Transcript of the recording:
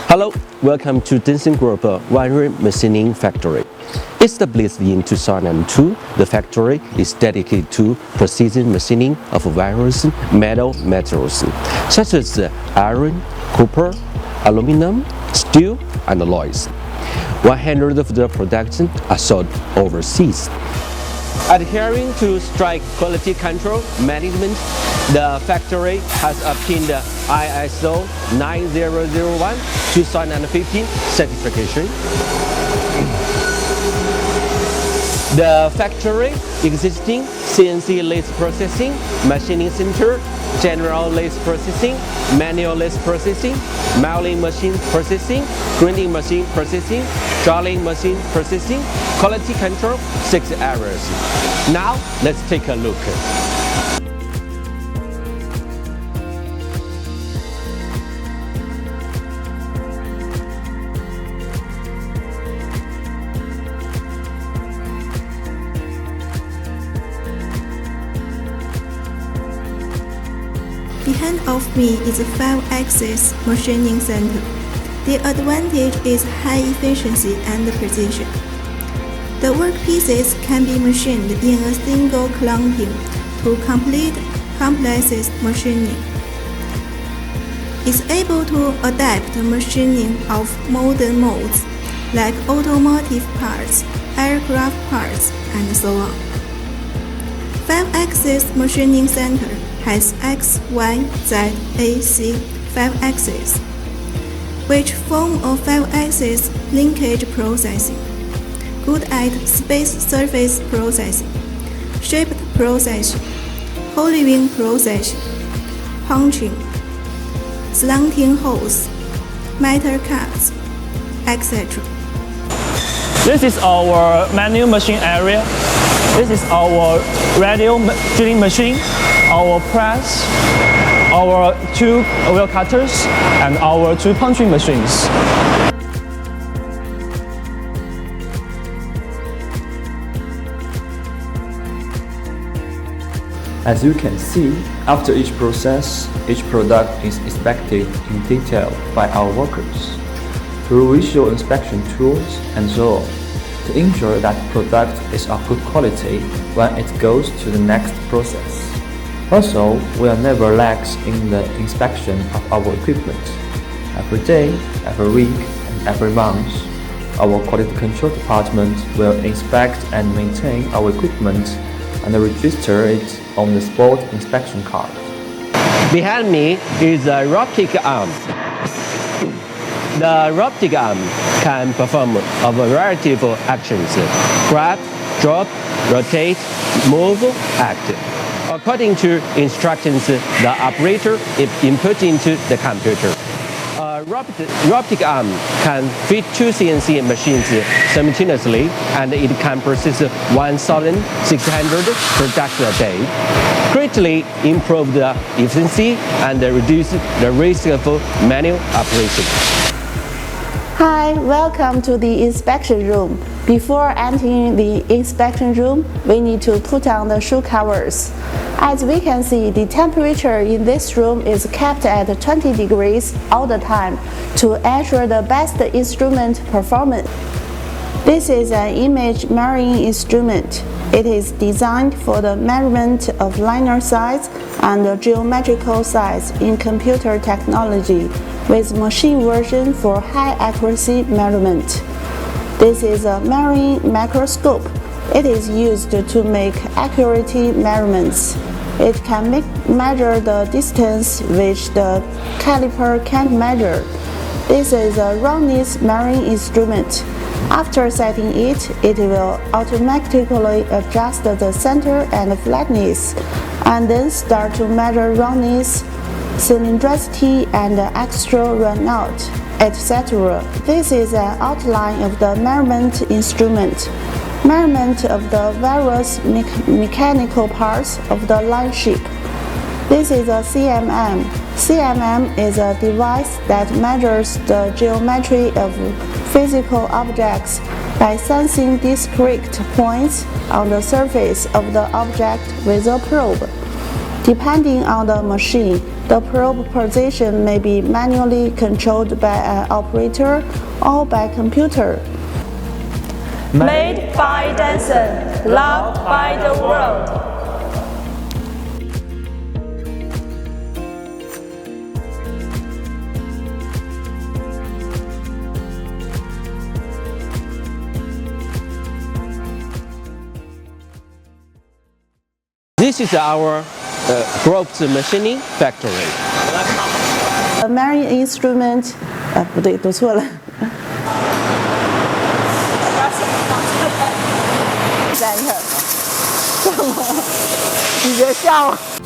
Hello, welcome to Densen Group Wanrun Machining Factory. Established in 2002, the factory is dedicated to precision machining of various metal materials, such as iron, copper, aluminum, steel, and alloys. 100 of the production are sold overseas. Adhering to strict quality control management, the factory has obtained the ISO 9001-2015 certification. The factory existing CNC lathe processing, machining center, general lathe processing, manual lathe processing, milling machine processing, grinding machine processing, drilling machine processing, quality control, 6 areas. Now let's take a look. Behind of me is a 5-axis machining center. The advantage is high efficiency and precision. The workpieces can be machined in a single clumping to complete complex machining. It's able to adapt machining of modern molds like automotive parts, aircraft parts, and so on. 5-axis machining center has X, Y, Z, A, C 5 axes, which form a 5-axis linkage processing, good at space surface processing, shaped processing, hollowing processing, punching, slanting holes, metal cuts, etc. This is our manual machine area. This is our radial drilling machine, our press, our 2 wheel cutters, and our 2 punching machines. As you can see, after each process, each product is inspected in detail by our workers through visual inspection tools and so on, to ensure that product is of good quality when it goes to the next process. Also, we are never lax in the inspection of our equipment. Every day, every week, and every month, our quality control department will inspect and maintain our equipment and register it on the spot inspection card. Behind me is a robotic arm. The robotic arm can perform a variety of actions: grab, drop, rotate, move, act. According to instructions the operator input into the computer. A robotic arm can fit 2 CNC machines simultaneously, and it can process 1,600 products a day, greatly improve the efficiency and reduce the risk of manual operation. Hi, welcome to the inspection room. Before entering the inspection room, we need to put on the shoe covers. As we can see, the temperature in this room is kept at 20 degrees all the time to ensure the best instrument performance. This is an image measuring instrument. It is designed for the measurement of linear size and geometrical size in computer technology, with machine version for high accuracy measurement. This is a measuring microscope. It is used to make accurate measurements. It can measure the distance which the caliper can't measure. This is a roundness measuring instrument. After setting it, it will automatically adjust the center and flatness, and then start to measure roundness, cylindricity, and extra runout, etc. This is an outline of the measurement instrument. Measurement of the various mechanical parts of the line shape. This is a CMM. CMM is a device that measures the geometry of physical objects by sensing discrete points on the surface of the object with a probe. Depending on the machine, the probe position may be manually controlled by an operator or by computer. Made by Densen, loved by the world. This is our group's machining factory. The marine instrument，不对，读错了。Center，什么？你别笑我。